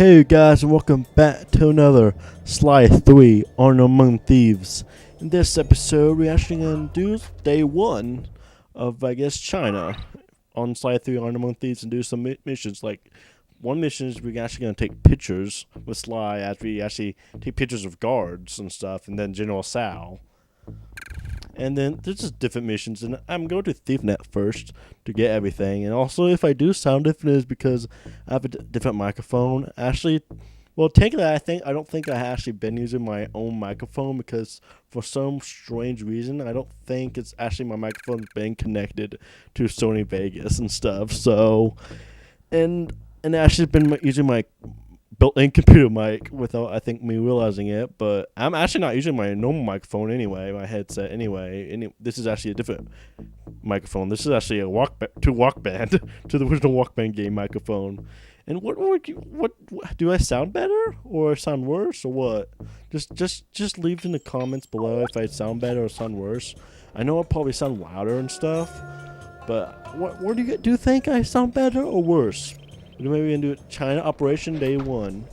Hey guys, and welcome back to another Sly 3 on Among Thieves. In this episode, we're actually going to do day 1 of, China on Sly 3 on Among Thieves and do some missions. Like, one mission is we're actually going to take pictures with Sly as we actually take pictures of guards and stuff, and then General Sal. And then there's just different missions, and I'm going to ThiefNet first to get everything. And also, if I do sound different, it's because I have a different microphone. Actually, well, technically, I don't think I have actually been using my own microphone because for some strange reason, I don't think it's actually my microphone's been connected to Sony Vegas and stuff. So, and actually been using my built-in computer mic without, I think, me realizing it. But I'm actually not using my normal microphone anyway, my headset anyway. And this is actually a different microphone. This is actually a Walkman to the original Walkman game microphone. And what do I sound better or sound worse or what? Just leave in the comments below if I sound better or sound worse. I know I'll probably sound louder and stuff, but what do you think I sound better or worse? Maybe we can do China Operation Day 1.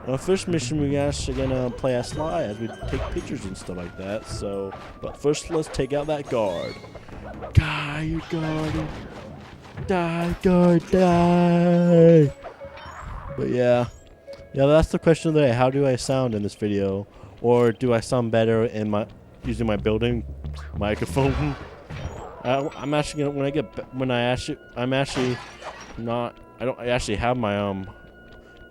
Our first mission, we're actually gonna play as Sly as we take pictures and stuff like that. So, but first, let's take out that guard. Die, you guard! Die, guard, die! But yeah, that's the question of the day. How do I sound in this video, or do I sound better in using my building microphone? I'm actually gonna I don't actually have my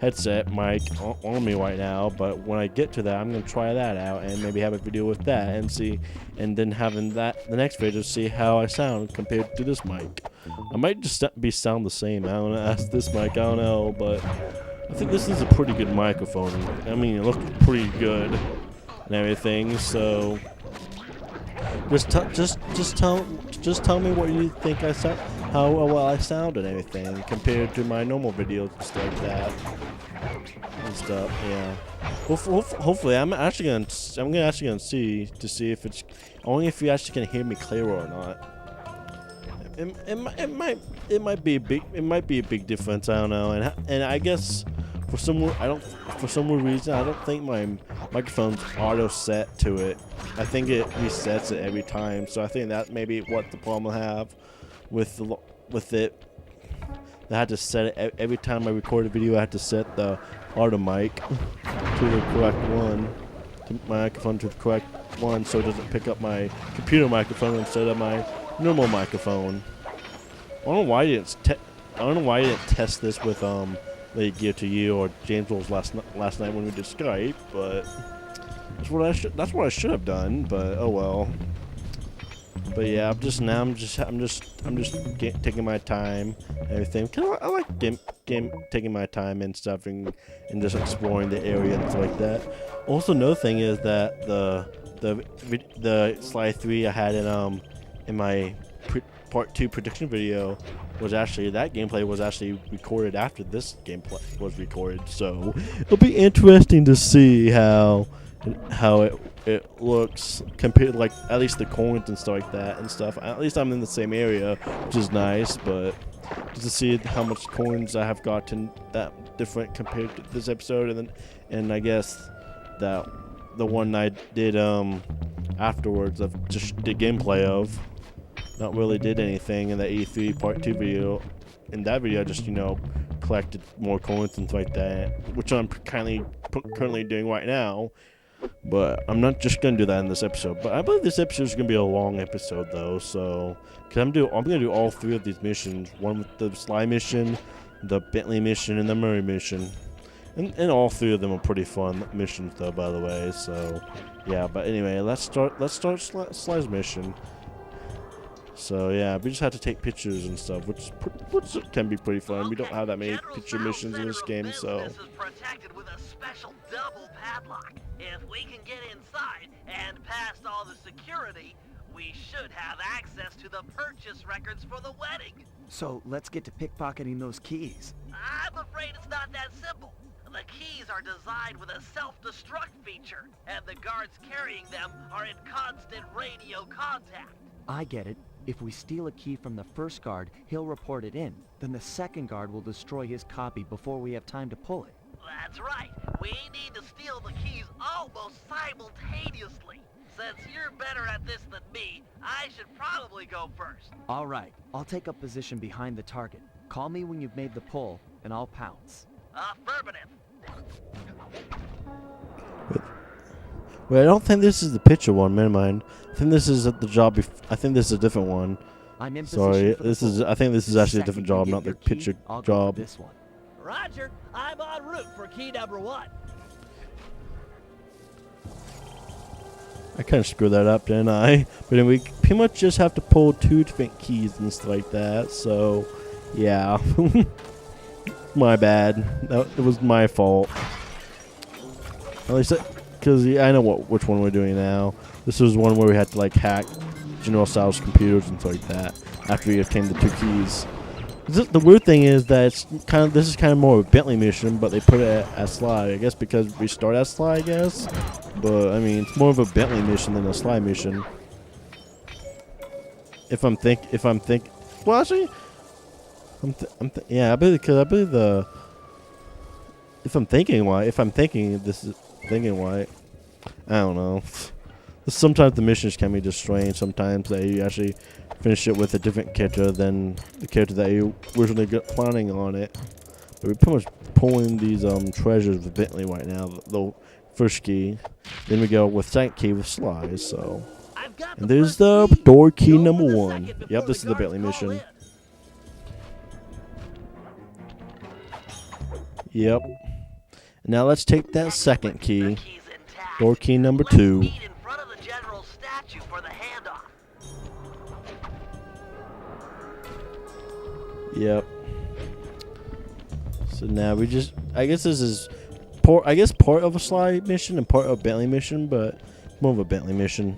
headset mic on me right now, but when I get to that, I'm gonna try that out and maybe have a video with that and see, and then having the next video see how I sound compared to this mic. I might just sound the same. I don't know, ask this mic, I don't know, but I think this is a pretty good microphone. I mean, it looks pretty good and everything. So just tell me what you think I sound, how well I sound and everything compared to my normal videos and stuff like that and stuff. Yeah. Hopefully, I'm actually gonna see if it's only if you actually can hear me clearer or not. It might be a big difference. I don't know, and I guess for some reason I don't think my microphone's auto set to it. I think it resets it every time. So I think that may be what the problem I have with it. I had to set it every time I record a video. I had to set the auto mic to the correct one, to my microphone to the correct one, so it doesn't pick up my computer microphone instead of my normal microphone. I don't know why you didn't test this with Lady Gear to You or James Rolls last night when we did Skype, but that's what I should have done. But oh well. But yeah, I'm just taking my time and everything. Cause I like taking my time and stuff and just exploring the area and stuff like that. Also, another thing is that the Sly 3 I had in my part 2 prediction video was actually, that gameplay was actually recorded after this gameplay was recorded. So it'll be interesting to see how it looks compared, like at least the coins and stuff like that and stuff. At least I'm in the same area, which is nice, but just to see how much coins I have gotten that different compared to this episode, and I guess that the one I did afterwards of just the gameplay of not really did anything in the E3 part 2 video. In that video I just collected more coins and stuff like that, which I'm currently doing right now. But I'm not just gonna do that in this episode. But I believe this episode is gonna be a long episode though. So, cause I'm gonna do all 3 of these missions. One with the Sly mission, the Bentley mission, and the Murray mission. And all 3 of them are pretty fun missions though, by the way. So, yeah. But anyway, let's start Sly's mission. So yeah, we just have to take pictures and stuff, which can be pretty fun. We don't have that many picture missions in this game, so. This is protected with a special double padlock. If we can get inside and past all the security, we should have access to the purchase records for the wedding. So let's get to pickpocketing those keys. I'm afraid it's not that simple. The keys are designed with a self-destruct feature, and the guards carrying them are in constant radio contact. I get it. If we steal a key from the first guard, he'll report it in. Then the second guard will destroy his copy before we have time to pull it. That's right. We need to steal the keys almost simultaneously. Since you're better at this than me, I should probably go first. All right, I'll take up position behind the target. Call me when you've made the pull, and I'll pounce. Affirmative. Wait, I don't think this is the picture one. Never mind. I think this is at the job. I think this is a different one. I'm in Sorry, position for the this is. pull. I think this is The actually a second different you job, get not the your key, picture I'll go for job. this one. Roger. I'm en route for key number 1. I kind of screwed that up, didn't I? But then we pretty much just have to pull 2 different keys and stuff like that. So, yeah, my bad. It was my fault. At least, because I know which one we're doing now. This was one where we had to like hack General Tso's computers and stuff like that after we obtained the 2 keys. The weird thing is that this is kind of more of a Bentley mission, but they put it at Sly. I guess because we start at Sly, I guess. But I mean, it's more of a Bentley mission than a Sly mission. If I'm well, actually, yeah, I believe if I'm thinking right, I don't know. Sometimes the missions can be just strange. Sometimes they actually finish it with a different character than the character that you originally got planning on it. But we're pretty much pulling these treasures with Bentley right now. The first key, then we go with second key with Sly. So, and there's the door key number 1. Yep, this is the Bentley mission. Yep. Now let's take that second key, door key number 2. Meet in front of the general statue for the handoff. Yep. So now we just, I guess this is part of a Sly mission and part of a Bentley mission, but more of a Bentley mission.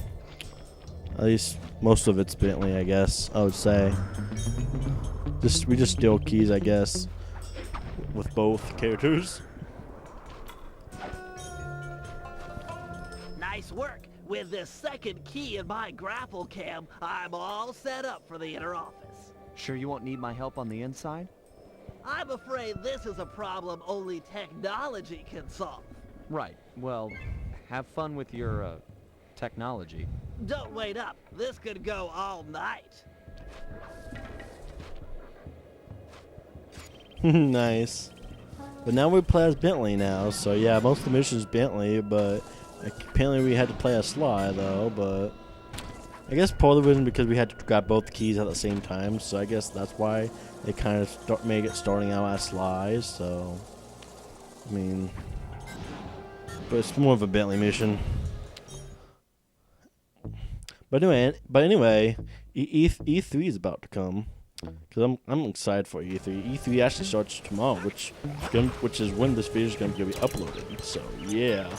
At least most of it's Bentley, I guess, I would say. We just steal keys, I guess, with both characters. Nice work. With this second key in my grapple cam, I'm all set up for the inner office. Sure you won't need my help on the inside? I'm afraid this is a problem only technology can solve. Right. Well, have fun with your, technology. Don't wait up. This could go all night. Nice. But now we play as Bentley now, so yeah, most of the missions Bentley, but apparently we had to play as Sly though, but I guess part of the reason because we had to grab both keys at the same time, so I guess that's why they kind of made it starting out as Sly, so I mean, but it's more of a Bentley mission. But anyway, E3 is about to come. Cause I'm excited for E3. E3 actually starts tomorrow, which is when this video is gonna be uploaded. So yeah,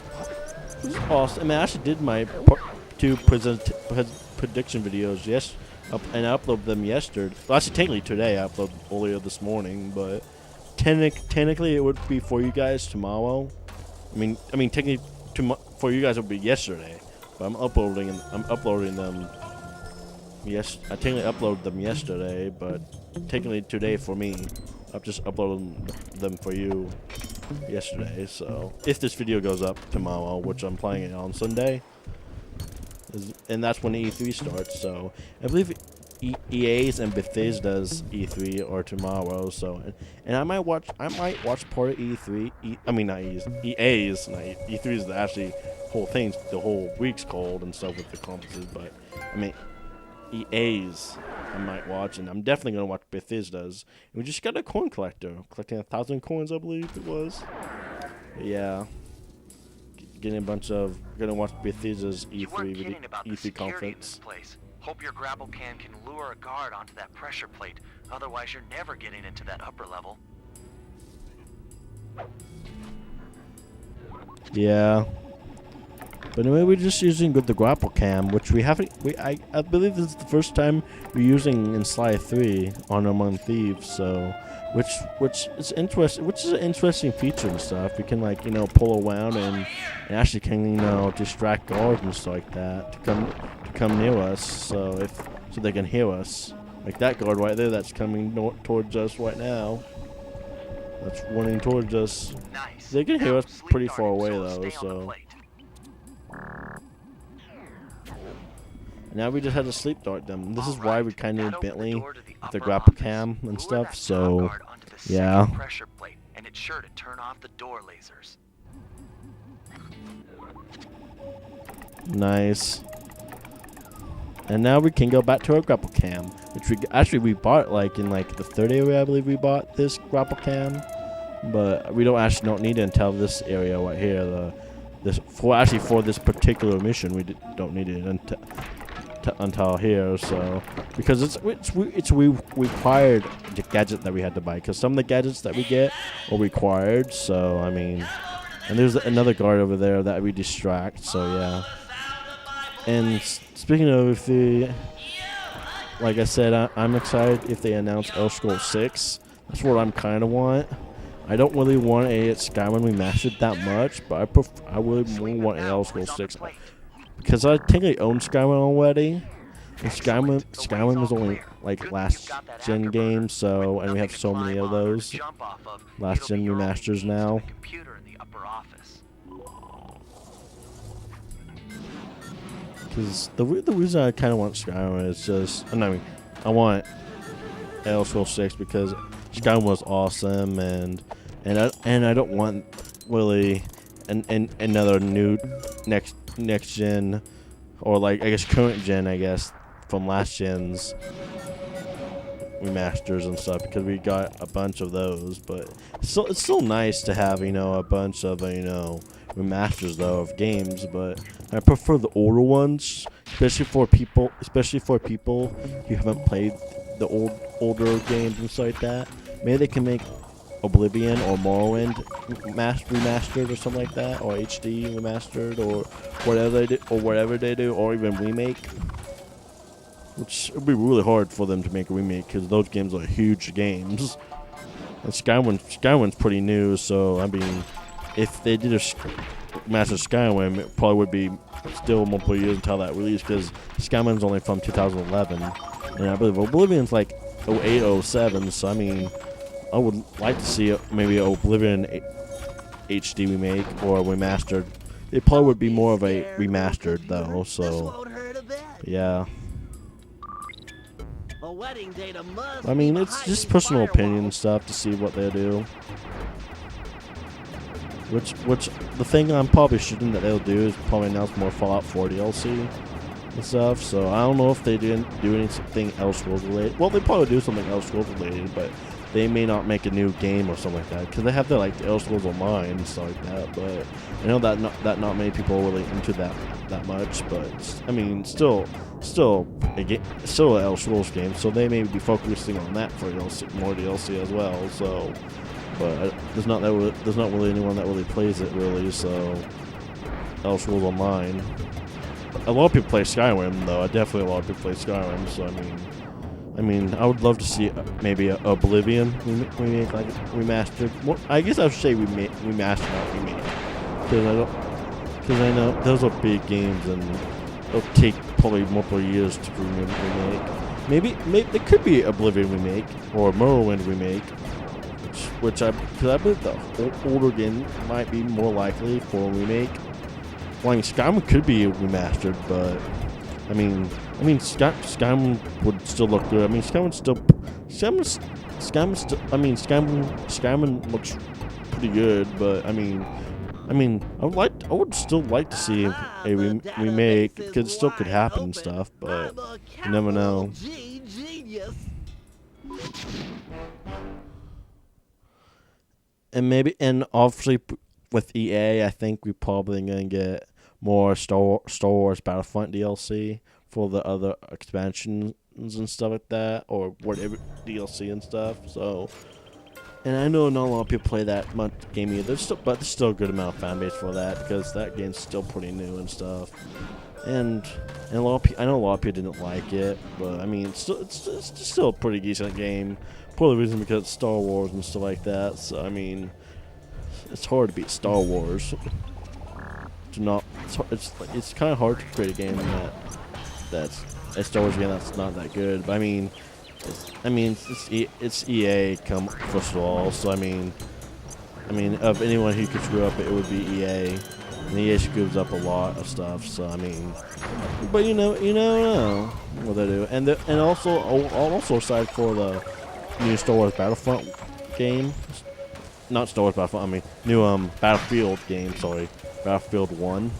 this is awesome. I mean, I actually did my 2 prediction videos and I uploaded them yesterday. Well, actually, technically today I uploaded earlier this morning, but technically it would be for you guys tomorrow. I mean, technically for you guys it would be yesterday, but I'm uploading them. Yes, I technically uploaded them yesterday, but technically today for me. I've just uploaded them for you yesterday. So if this video goes up tomorrow, which I'm playing it on Sunday, and that's when E3 starts. So I believe EA's and Bethesda's E3 are tomorrow. So and I might watch part of E3. I mean not EA's. Not E3 is the actually whole thing. The whole week's called and stuff with the conferences, but I mean. EA's I might watch, and I'm definitely gonna watch Bethesda's. And we just got a coin collector, collecting 1,000 coins, I believe it was. But yeah, gonna watch Bethesda's E3 conference. Hope your grapple can lure a guard onto that pressure plate. Otherwise, you're never getting into that upper level. Yeah. But anyway, we're just using the grapple cam, which we haven't. I believe this is the first time we're using in Sly 3 on Among Thieves. So, which is interesting. Which is an interesting feature and stuff. We can pull around and actually can distract guards and stuff like that to come near us. So they can hear us. Like that guard right there that's coming towards us right now. that's running towards us. Nice. They can hear Now, us sleep pretty dart far him away so he'll though, stay on the so. plate. Now we just had to sleep dart them. This is why we kind of need That opened the Bentley door to the with the upper grapple office. cam and Lure stuff. that top So guard onto the yeah, second pressure plate, and it's sure to turn off the door lasers. nice. And now we can go back to our grapple cam, which we bought like in like the third area. I believe we bought this grapple cam, but we don't need it until this area right here. For this particular mission, we don't need it until here. So because it's required the gadget that we had to buy, because some of the gadgets that we get are required. So I mean, and there's another guard over there that we distract. So yeah. And speaking of like I said, I'm excited if they announce Elder Scrolls 6. That's what I'm kind of want. I don't really want a Skyrim remastered that much, but I would more want an Elder Scrolls 6 because I think I own Skyrim already. And Skyrim is only like last gen game, so and we have so many of those last gen remasters now. Because the reason I kind of want Skyrim is just, I want Elder Scrolls 6 because Skyrim was awesome, and I don't want really another new next gen, or like I guess current gen, I guess, from last gen's remasters and stuff, because we got a bunch of those. But it's still nice to have a bunch of remasters though of games, but I prefer the older ones, especially for people who haven't played the older games and stuff like that. Maybe they can make Oblivion or Morrowind remastered or something like that, or HD remastered, or whatever they do, or even remake. Which would be really hard for them to make a remake because those games are huge games. And Skyrim's pretty new, so I mean, if they did a master Skyrim, it probably would be still multiple years until that release, because Skyrim's only from 2011, and I believe Oblivion's like 08, 07. So I mean, I would like to see maybe an Oblivion HD remake or remastered. It probably would be more of a remastered though. So yeah. I mean, it's just personal opinion stuff to see what they do. Which the thing I'm probably shooting that they'll do is probably announce more Fallout 4 DLC and stuff. So I don't know if they didn't do anything Elder Scrolls related. Well, they probably do something Elder Scrolls related, but they may not make a new game or something like that, because they have the Elder Scrolls Online and stuff like that. But I know that not many people are really into that much. But I mean, still an Elder Scrolls game, so they may be focusing on that for more DLC as well. So, but there's not really anyone that really plays it really. So Elder Scrolls Online. A lot of people play Skyrim though. Definitely a lot of people play Skyrim. So I mean, I would love to see maybe a Oblivion remake, like remastered. Well, I guess I should say remastered, not remake, because I know those are big games and it'll take probably multiple years to remake. Maybe there could be Oblivion remake or Morrowind remake, because I believe the older game might be more likely for a remake. Well, I mean, Skyrim could be remastered, but I mean, Skyrim would still look good. I mean, Skyrim looks pretty good, but I mean, I would still like to see a remake, because it still could happen and stuff, but you never know. And obviously with EA, I think we're probably gonna get more Star Wars Battlefront DLC for the other expansions and stuff like that, or whatever DLC and stuff. So, and I know not a lot of people play that much game either, but there's still a good amount of fan base for that, because that game's still pretty new and stuff. And a lot of I know a lot of people didn't like it, but I mean, it's still a pretty decent game. For the reason because it's Star Wars and stuff like that. So I mean, it's hard to beat Star Wars. It's kind of hard to create a game that's a Star Wars game that's not that good. But I mean, it's EA first of all. So I mean, I mean, of anyone who could screw up, it would be EA. And EA screws up a lot of stuff. So I mean, but you know what they do. And also, I'm also excited for the new Star Wars Battlefront game. Not Star Wars Battlefront. I mean, new Battlefield game. Sorry, Battlefield 1,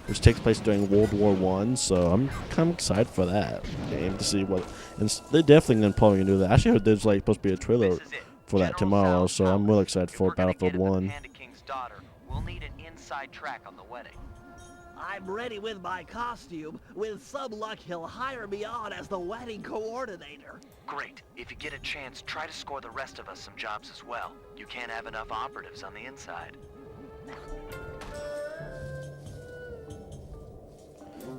which takes place during World War I. So I'm kind of excited for that game to see what. And they're definitely probably gonna do that. I actually heard there's like supposed to be a trailer for that tomorrow. So I'm really excited for Battlefield 1. Panda King's daughter, we'll need an inside track on the wedding. I'm ready with my costume. With some luck, he'll hire me on as the wedding coordinator. Great. If you get a chance, try to score the rest of us some jobs as well. You can't have enough operatives on the inside.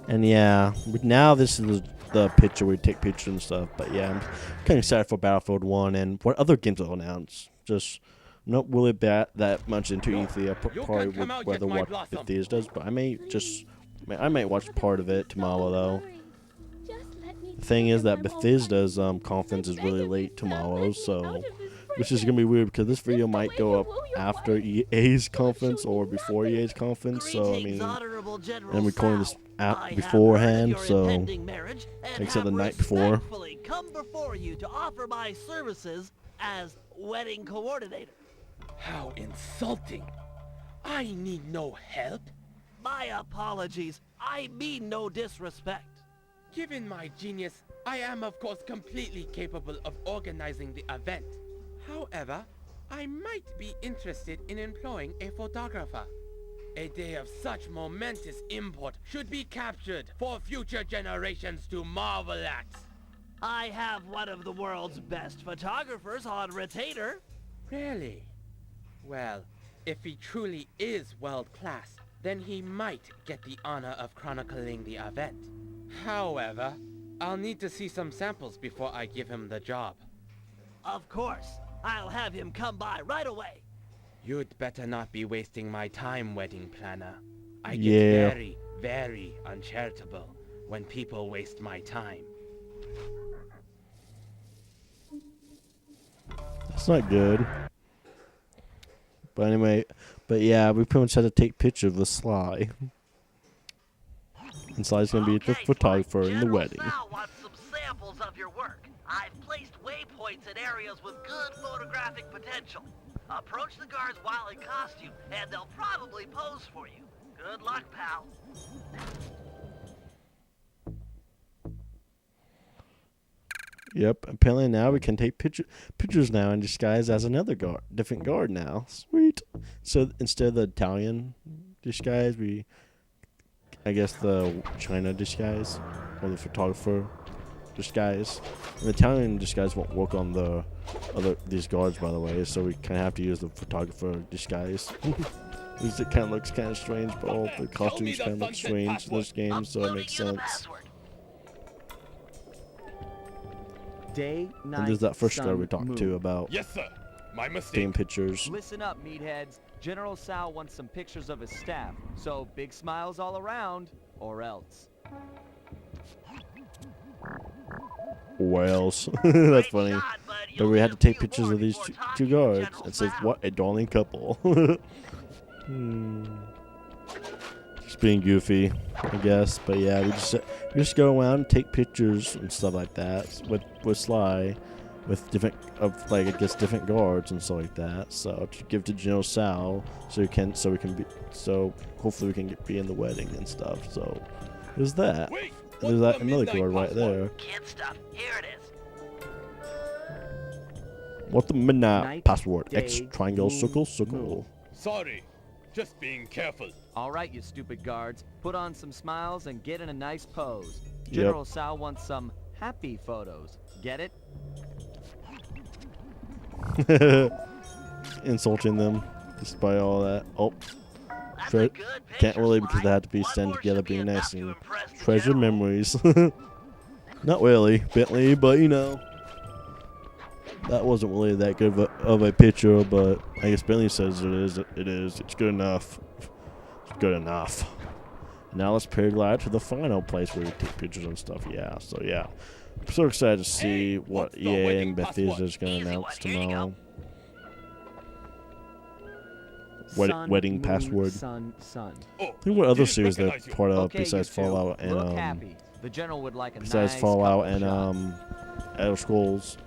And yeah, but now this is the picture we take pictures and stuff. But yeah, I'm kind of excited for Battlefield 1 and what other games will announce. Just not really that much into E3. I probably would rather watch if Thieves does, but I might watch part of it tomorrow though. The thing is that Bethesda's conference is really late tomorrow, so which is gonna be weird because this video might go up after EA's conference or before EA's conference. So I mean, I'm recording this beforehand, so except the night before. Come before you to offer my services as wedding coordinator. How insulting! I need no help. My apologies. I mean no disrespect. Given my genius, I am of course completely capable of organizing the event. However, I might be interested in employing a photographer. A day of such momentous import should be captured for future generations to marvel at. I have one of the world's best photographers on retainer. Really? Well, if he truly is world-class, then he might get the honor of chronicling the event. However, I'll need to see some samples before I give him the job. Of course. I'll have him come by right away. You'd better not be wasting my time, wedding planner. I get very, very uncharitable when people waste my time. That's not good. But anyway, yeah, we pretty much had to take pictures with Sly. And Sly's gonna be the photographer in the wedding. Sal wants some samples of your work. I've placed waypoints in areas with good photographic potential. Approach the guards while in costume, and they'll probably pose for you. Good luck, pal. Yep, apparently now we can take pictures now in disguise as another different guard now. Sweet. So instead of the Italian disguise, I guess the China disguise, or the photographer disguise. And the Italian disguise won't work on these guards, by the way, so we kind of have to use the photographer disguise. At least it kind of looks kind of strange, but all the costumes kind of look strange in this game, so it makes sense. Day, night, And there's that first guy sun, we talked moon. to about Yes, sir. My mistake. game pictures. Listen up, meatheads. General Sal wants some pictures of his staff, so big smiles all around, or else. Whales. That's funny. But we had to take pictures of these two guards. It says, what a darling couple. Just being goofy, I guess. But yeah, we just go around and take pictures and stuff like that with Sly, with different guards and stuff like that. So to give to General Sal, so hopefully we can be in the wedding and stuff. So there's that. Wait, And there's that another guard right there. Kid stuff. Here it is. What's the midnight Night, password? day, X triangle moon, circle circle. Sorry. Just being careful. All right, you stupid guards. Put on some smiles and get in a nice pose. Yep. General Sal wants some happy photos. Get it? Insulting them despite all that. Oh, That's a good picture, can't really because Sly. they have to be One stand more together should be being enough nice to and impress the treasure general. memories. Not really, Bentley, but you know. That wasn't really that good of a picture, but I guess Bentley says it is. It's good enough. It's good enough. Now let's paraglide to the final place where we take pictures and stuff. Yeah, so yeah. I'm so excited to see what what's the EA wedding and Bethesda password? is going to Easy announce one. Here you tomorrow. Sun, wedding moon, password. Sun, sun. Oh, Think what other didn't series they're recognize you. part of Okay, besides you two, Fallout and look happy. The general would like a besides nice Fallout couple and shots. Elder Scrolls.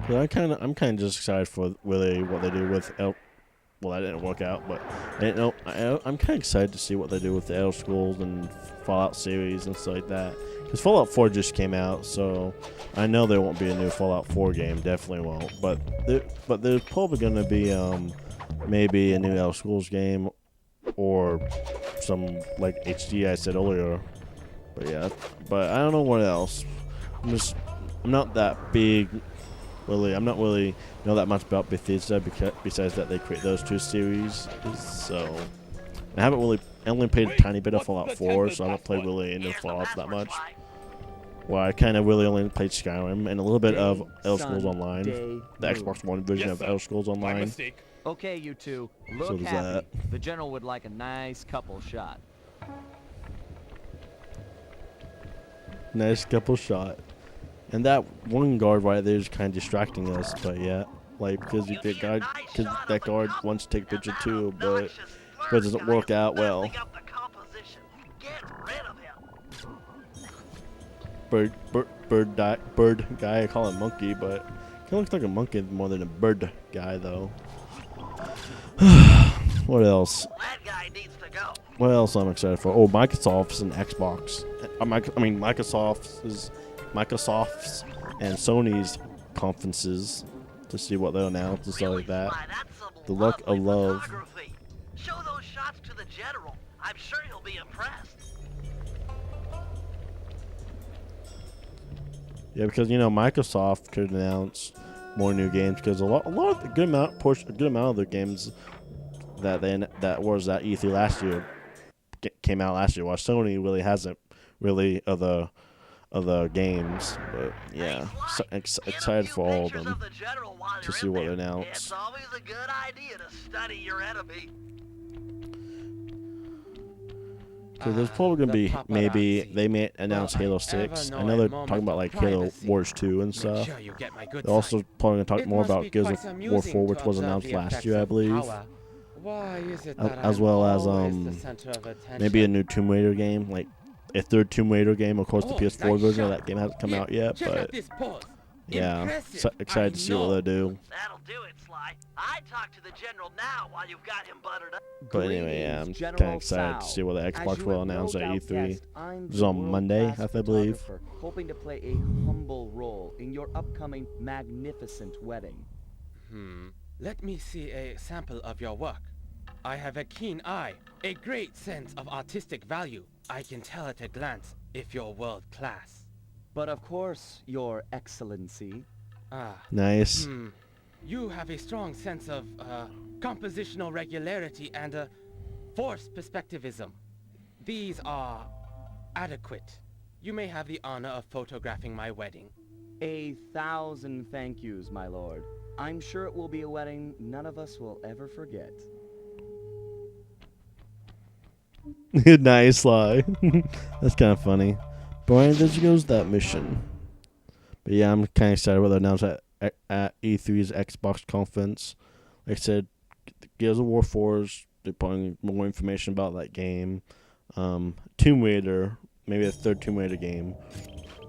But I'm kind of just excited for really what they do with well, that didn't work out, but I'm kind of excited to see what they do with the Elder Scrolls and Fallout series and stuff like that. Because Fallout 4 just came out, so I know there won't be a new Fallout 4 game. Definitely won't. But there's probably going to be maybe a new Elder Scrolls game or some like HD I said earlier. But yeah, but I don't know what else. I'm not that big. Really, I'm not really know that much about Bethesda besides that they create those two series. So I only played a tiny bit of Fallout 4, so I haven't played really into Fallout that much. Well, I kind of really only played Skyrim and a little bit of Elder Scrolls Online, the Xbox One version of Elder Scrolls My Online. mistake. Okay, you two, So look does happy. that. The general would like a nice couple shot. Nice couple shot. And that one guard right there is kind of distracting us, but yeah, like because that guard wants to take a picture too, but it doesn't work out well. Bird guy. I call him monkey, but kind of looks like a monkey more than a bird guy though. What else? That guy needs to go. What else I'm excited for? Oh, Microsoft's and Xbox. Microsoft's and Sony's conferences to see what they'll announce and stuff like that. Why, that's some The luck of lovely love. photography. Show those shots to the general. I'm sure he'll be impressed. Yeah, because Microsoft could announce more new games because a good amount of their games that was at E3 last year came out last year, while Sony really hasn't really other games. But yeah, excited for all of them to see what they announce. It's always a good idea to study your enemy. So there's probably gonna be maybe they may announce Halo 6. I know they're talking about like Halo Wars 2 and stuff. They're also probably gonna talk more about Gears of War 4, which was announced last year, I believe. As well as maybe a new Tomb Raider game, like a third Tomb Raider game. Of course, the PS4 version of that game hasn't come out yet, but yeah, excited to see what they do. That'll do it, Sly. I talk to the general now while you've got him buttered up. But anyway, yeah, I'm kind of excited to see what the As Xbox you will have no announce at doubt E3. guessed, I'm This is the on Monday, world-class I believe. photographer, hoping to play a humble role in your upcoming magnificent wedding. Let me see a sample of your work. I have a keen eye, a great sense of artistic value. I can tell at a glance if you're world class. But of course, Your Excellency. Nice. You have a strong sense of compositional regularity and forced perspectivism. These are adequate. You may have the honor of photographing my wedding. 1,000 thank yous, my lord. I'm sure it will be a wedding none of us will ever forget. Nice lie. That's kind of funny. Brian, there goes that mission. But yeah, I'm kind of excited what they announced at E3's Xbox conference. Like I said, Gears of War 4's, they're putting more information about that game. Tomb Raider, maybe a third Tomb Raider game.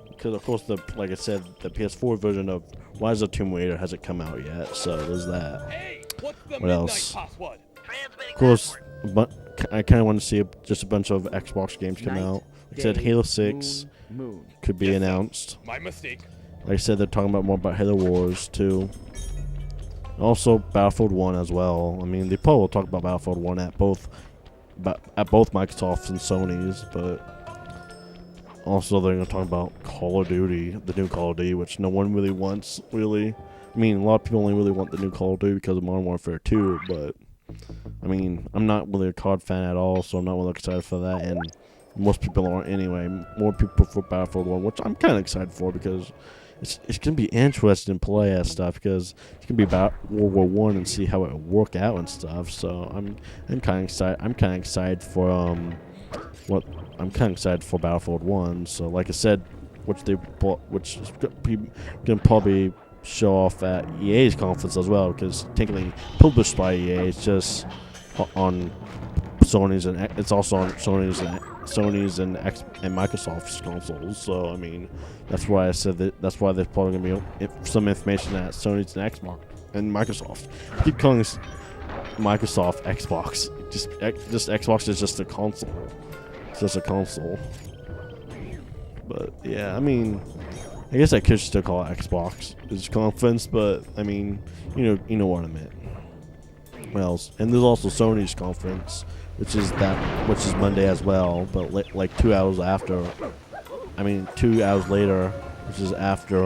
Because of course, like I said, the PS4 version of Rise of Tomb Raider hasn't come out yet, so there's that. Hey, what's the What midnight else? password? Transmitting Of course, password. but I kind of want to see just a bunch of Xbox games come Night, out. Like I said, day, Halo 6 moon. could be Yes, sir. announced. My mistake. Like I said, they're talking about more about Halo Wars too. Also, Battlefield 1 as well. I mean, they probably will talk about Battlefield 1 at both Microsoft's and Sony's, but also they're going to talk about Call of Duty, the new Call of Duty, which no one really wants, really. I mean, a lot of people only really want the new Call of Duty because of Modern Warfare 2, but I mean, I'm not really a COD fan at all, so I'm not really excited for that, and most people aren't anyway. More people for Battlefield 1, which I'm kind of excited for because it's going to be interesting to play as stuff because it's going to be about World War 1 and see how it will work out and stuff. So I'm kind of excited. I'm kind of excited for I'm kind of excited for Battlefield 1. So like I said, which is going to probably show off at EA's conference as well, because technically published by EA, it's just on Sony's and it's also on Sony's and Microsoft's consoles. So I mean, that's why I said that. That's why there's probably gonna be some information at Sony's and Xbox and Microsoft. I keep calling this Microsoft Xbox. Just Xbox is just a console. It's just a console. But yeah, I mean, I guess I could still call it Xbox. It's conference, but I mean, you know what I meant. What else? And there's also Sony's conference, which is Monday as well, but like 2 hours after. I mean, 2 hours later, which is after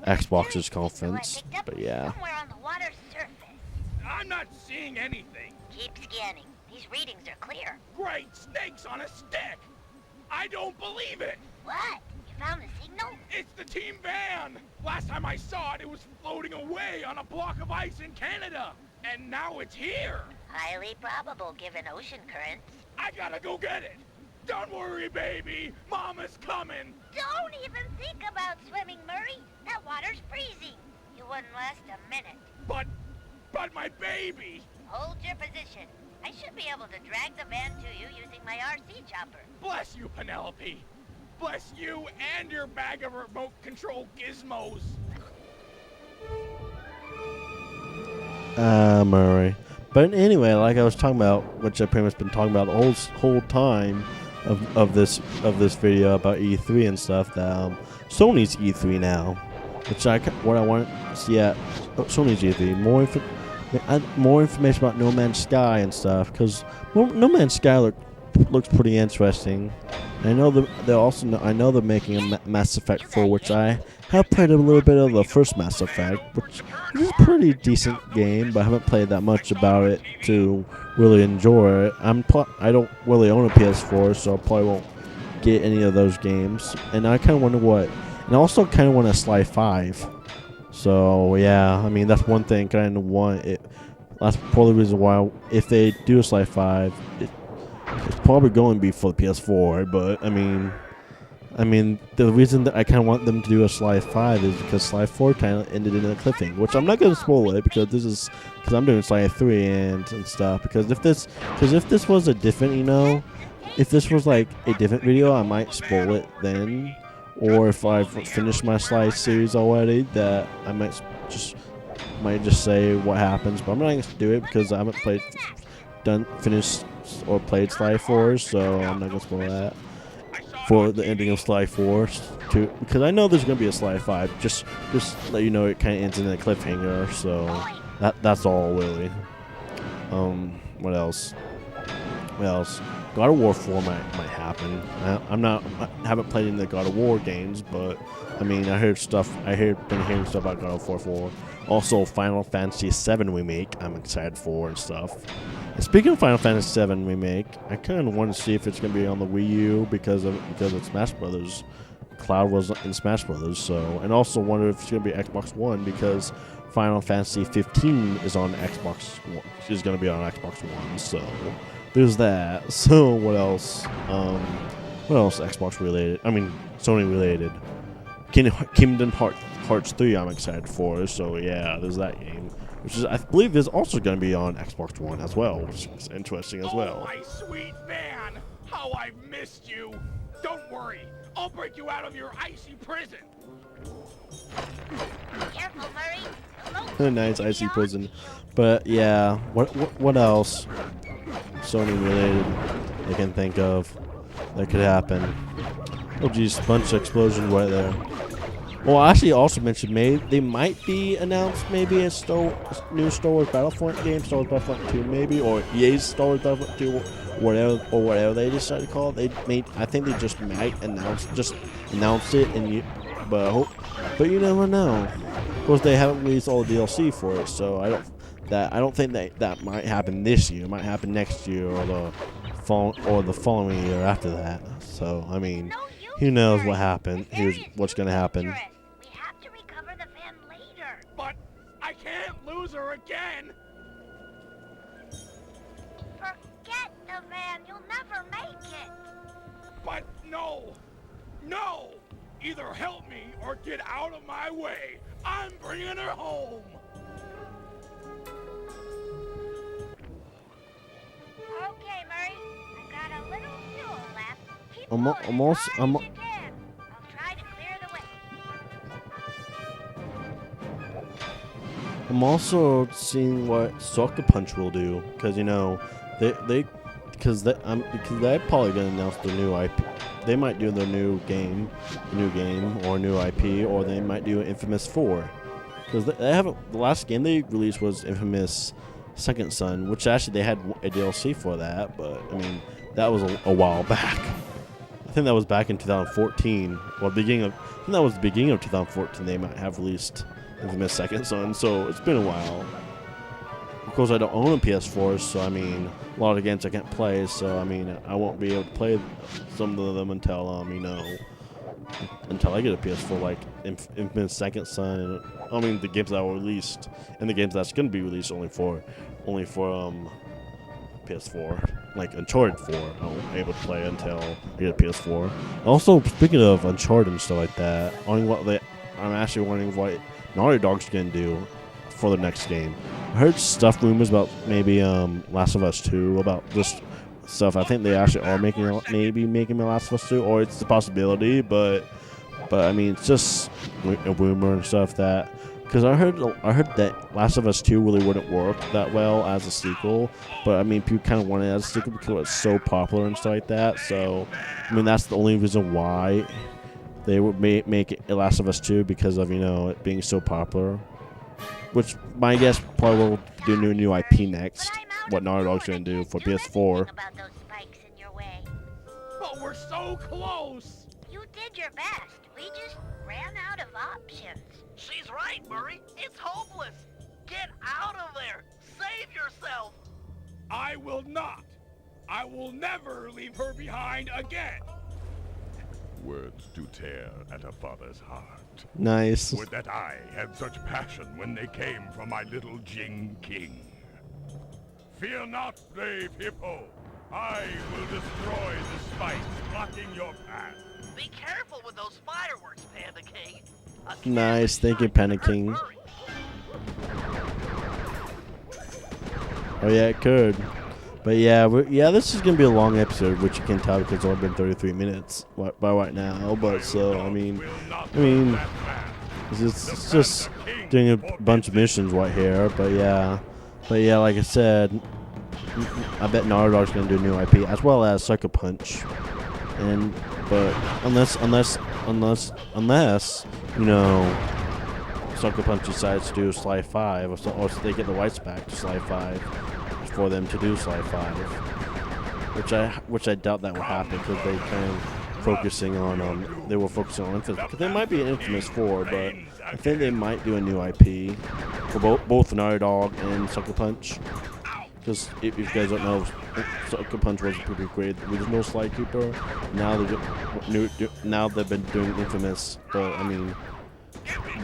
Xbox's conference. But yeah. Somewhere on the water's surface. I'm not seeing anything. Keep scanning. These readings are clear. Great snakes on a stick. I don't believe it. What? You found the signal? It's the team van. Last time I saw it, it was floating away on a block of ice in Canada. And now it's here. Highly probable given ocean currents. I gotta go get it. Don't worry, baby. Mama's coming. Don't even think about swimming, Murray. That water's freezing. You wouldn't last a minute. But my baby. Hold your position. I should be able to drag the van to you using my RC chopper. Bless you, Penelope. Bless you and your bag of remote control gizmos. Murray. But anyway, like I was talking about, which I pretty much been talking about the whole time of this video about E3 and stuff, that Sony's E3 now, which what I want to see at Sony's E3 more information about No Man's Sky and stuff, because No Man's Sky looks pretty interesting. And I know they're making a Mass Effect 4, which I have played a little bit of the first Mass Effect, which is a pretty decent game, but I haven't played that much about it to really enjoy it. I don't really own a PS4, so I probably won't get any of those games. And I kind of wonder and I also kind of want a Sly 5. So yeah, I mean, that's one thing kind of want it. That's probably the reason why, if they do a Sly 5, it's probably going to be for the PS4. But I mean, the reason that I kind of want them to do a Sly 5 is because Sly 4 kind of ended in a cliffhanger, which I'm not going to spoil it because I'm doing Sly 3 and stuff. Because if this was a different, if this was like a different video, I might spoil it then. Or if I've finished my Sly series already, that I might just say what happens. But I'm not going to do it because I haven't finished or played Sly 4, so I'm not going to spoil that for the ending of Sly 4 too, because I know there's going to be a Sly 5. Just let you know, it kind of ends in a cliffhanger, so that's all really. What else? God of War 4 might happen. I haven't played any of the God of War games, but I mean, been hearing stuff about God of War 4. Also, Final Fantasy 7 remake, I'm excited for and stuff. And speaking of Final Fantasy 7 remake, I kind of want to see if it's going to be on the Wii U because of Smash Brothers. Cloud was in Smash Brothers, so, and also wonder if it's going to be Xbox One because Final Fantasy 15 is on Xbox One. Is going to be on Xbox One, so there's that. So what else? What else Xbox related? I mean, Sony related. Kingdom Hearts 3 I'm excited for, so yeah, there's that game. Which is, I believe, is also going to be on Xbox One as well, which is interesting as well. Oh, my sweet van! How I've missed you! Don't worry, I'll break you out of your icy prison! Careful, Murray. Nice icy prison. But yeah, what else Sony related I can think of that could happen? Oh geez, bunch of explosions right there. Well, I actually also mentioned they might be announced maybe a new Star Wars Battlefront game, Star Wars Battlefront 2 maybe, or EA's Star Wars Battlefront 2, whatever they decide to call it. I think they just might announce it, but you never know. Of course, they haven't released all the DLC for it, so I don't think that might happen this year. It might happen next year or the following year after that. So I mean, who knows what happened? Here's what's gonna happen. We have to recover the van later. But I can't lose her again! Forget the van. You'll never make it. But no! Either help me or get out of my way. I'm bringing her home. Okay, Murray. I've got a little fuel left. Keep I'm going I'm also as I'm hard as you can. I'll try to clear the way. I'm also seeing what Sucker Punch will do, because you know because they're probably gonna announce their new IP. They might do their new game, or new IP, or they might do Infamous 4, because they haven't. The last game they released was Infamous Second Son, which actually they had a DLC for that, but I mean that was a while back. I think that was back in 2014, or I think that was the beginning of 2014. They might have released Infamous Second Son, so it's been a while. Of course, I don't own a PS4, so I mean, a lot of games I can't play, so I mean, I won't be able to play some of them until until I get a PS4, like Infamous Second Son, and I mean the games that were released, and the games that's gonna be released only for PS4, like Uncharted 4. I won't be able to play until I get a PS4. Also, speaking of Uncharted and stuff like that, I'm actually wondering what Naughty Dog's gonna do for the next game. I heard rumors about maybe Last of Us 2, about this stuff. I think they actually are making Last of Us 2, or it's a possibility, but I mean it's just a rumor and stuff that, because I heard that Last of Us 2 really wouldn't work that well as a sequel, but I mean people kind of want it as a sequel because it's so popular and stuff like that. So I mean that's the only reason why they would make it Last of Us 2, because of it being so popular. Which my guess probably will do new IP next. What Naughty Dog's gonna do for PS4. About those spikes in your way. But we're so close. You did your best. We just ran out of options. She's right, Murray. It's hopeless. Get out of there. Save yourself. I will not. I will never leave her behind again. Words do tear at a father's heart. Nice. Would that I had such passion when they came from my little Jing King. Fear not, brave hippo. I will destroy the spikes blocking your path. Be careful with those fireworks, Panda King. Nice, thank you, Panda King. Oh yeah, it could. But yeah, this is gonna be a long episode, which you can tell because it's only been 33 minutes by right now. But so I mean, it's just doing a bunch of missions right here. But yeah, like I said, I bet Naughty Dog's gonna do a new IP as well as Sucker Punch, but unless Sucker Punch decides to do Sly 5, or they get the rights back to Sly 5. For them to do Sly 5, which I doubt that will happen, because they kind of focusing on Infamous, because they might be an Infamous 4, but I think they might do a new IP for both Naughty Dog and Sucker Punch, because if you guys don't know, Sucker Punch was pretty great. There was no Sly Cooper. Now they've been doing Infamous, but I mean,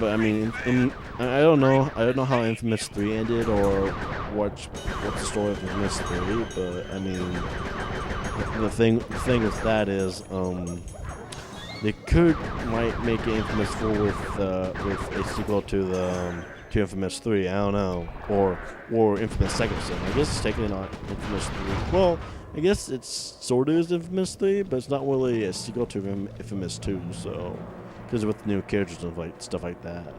I don't know how Infamous 3 ended, or what's the story of Infamous 3, but I mean, the thing with that is, they might make Infamous 4 with a sequel to Infamous 3. I don't know, or Infamous Second Son. I guess it's taking on Infamous 3. Well, I guess it's sort of is Infamous 3, but it's not really a sequel to Infamous 2. So, because with new characters and stuff like that.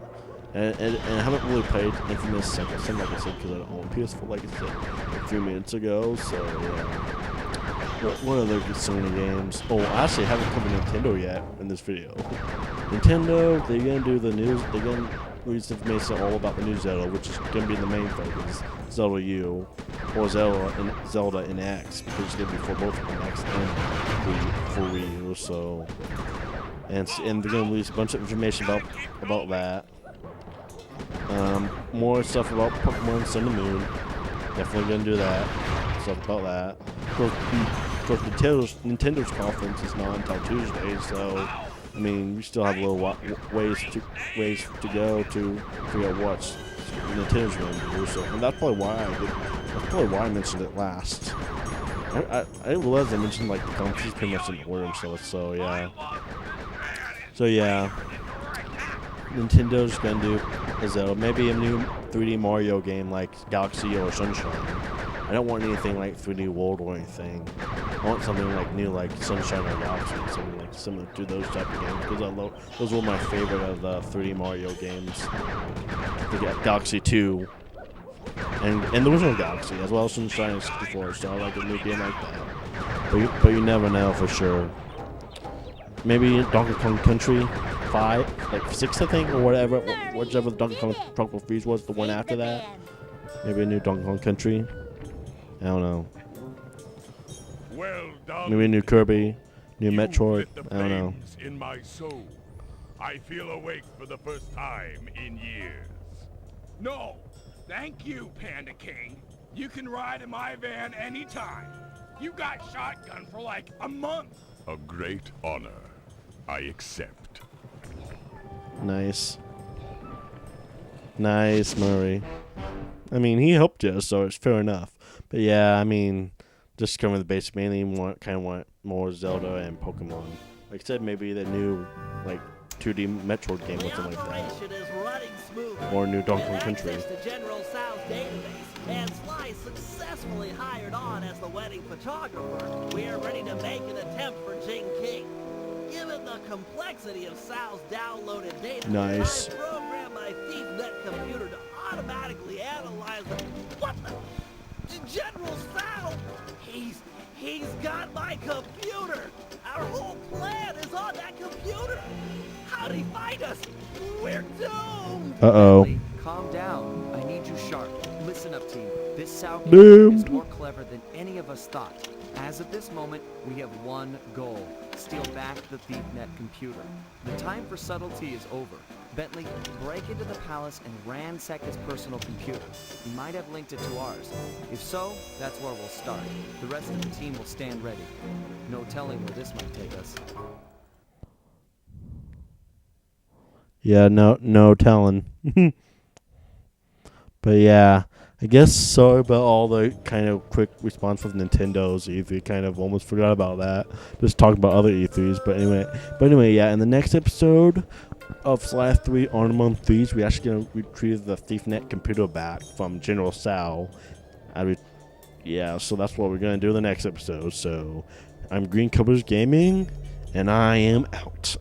And I haven't really played Infamous Second Son, like I said, because I don't own PS4, like I said a few minutes ago. So yeah. What other Sony games? Oh, I actually haven't covered Nintendo yet in this video. Nintendo, they're gonna do the news. They're gonna release information all about the new Zelda, which is gonna be the main focus. Zelda U, or Zelda in X, because it's gonna be for both X and for Wii U. So, and they're gonna release a bunch of information about that. More stuff about Pokemon Sun and Moon. Definitely gonna do that. Stuff about that. Of course, Nintendo's conference is not until Tuesday, so I mean, we still have a little ways to go to figure out what Nintendo's going to do. So, and that's probably why I mentioned it last. I realized I mentioned like the conference is pretty much in order and stuff. So yeah. So yeah, Nintendo's gonna do is maybe a new 3D Mario game like Galaxy or Sunshine. I don't want anything like 3D World or anything. I want something like new, like Sunshine or Galaxy, something like similar to those type of games. Because those were my favorite of the 3D Mario games. The Galaxy 2 and the original Galaxy, as well as Sunshine and 64. So I like a new game like that. But you never know for sure. Maybe Donkey Kong Country 5, like 6, I think, or whatever. Whichever Donkey Kong Tropical Freeze was, the one after that. Maybe a new Donkey Kong Country. I don't know. Well done. Maybe a new Kirby, new You Metroid. lit the I don't know. flames in my soul. I feel awake for the first time in years. No, thank you, Panda King. You can ride in my van anytime. You got shotgun for like a month. A great honor. I accept. Nice. Nice, Murray. I mean, he helped you, so it's fair enough. But yeah, I mean, just covering the base, mainly want more Zelda and Pokemon. Like I said, maybe the new, like, 2D Metroid game or something like that. operation is running smoothly. Or new Donkey Kong With Country. access to General Sal's database, and Sly successfully hired on as the wedding photographer, we are ready to make an attempt for Jing King. Given the complexity of Sal's downloaded data, Nice. I programmed my ThiefNet computer to automatically analyze it. What the? General Sal? He's got my computer! Our whole plan is on that computer! How'd he find us? We're doomed! Uh-oh. Bentley, calm down. I need you sharp. Listen up, team. This Sao is Doomed. more clever than any of us thought. As of this moment, we have one goal. Steal back the ThiefNet computer. The time for subtlety is over. Bentley, break into the palace and ransack his personal computer. He might have linked it to ours. If so, that's where we'll start. The rest of the team will stand ready. No telling where this might take us. Yeah, no telling. But yeah, I guess sorry about all the kind of quick response from Nintendo's E3. Kind of almost forgot about that. Just talking about other E3s. But anyway, yeah. In the next episode of Sly 3 Honor Among Thieves, we actually gonna retrieve the ThiefNet computer back from General Sal. Yeah, so that's what we're gonna do in the next episode. So I'm Green Covers Gaming, and I am out.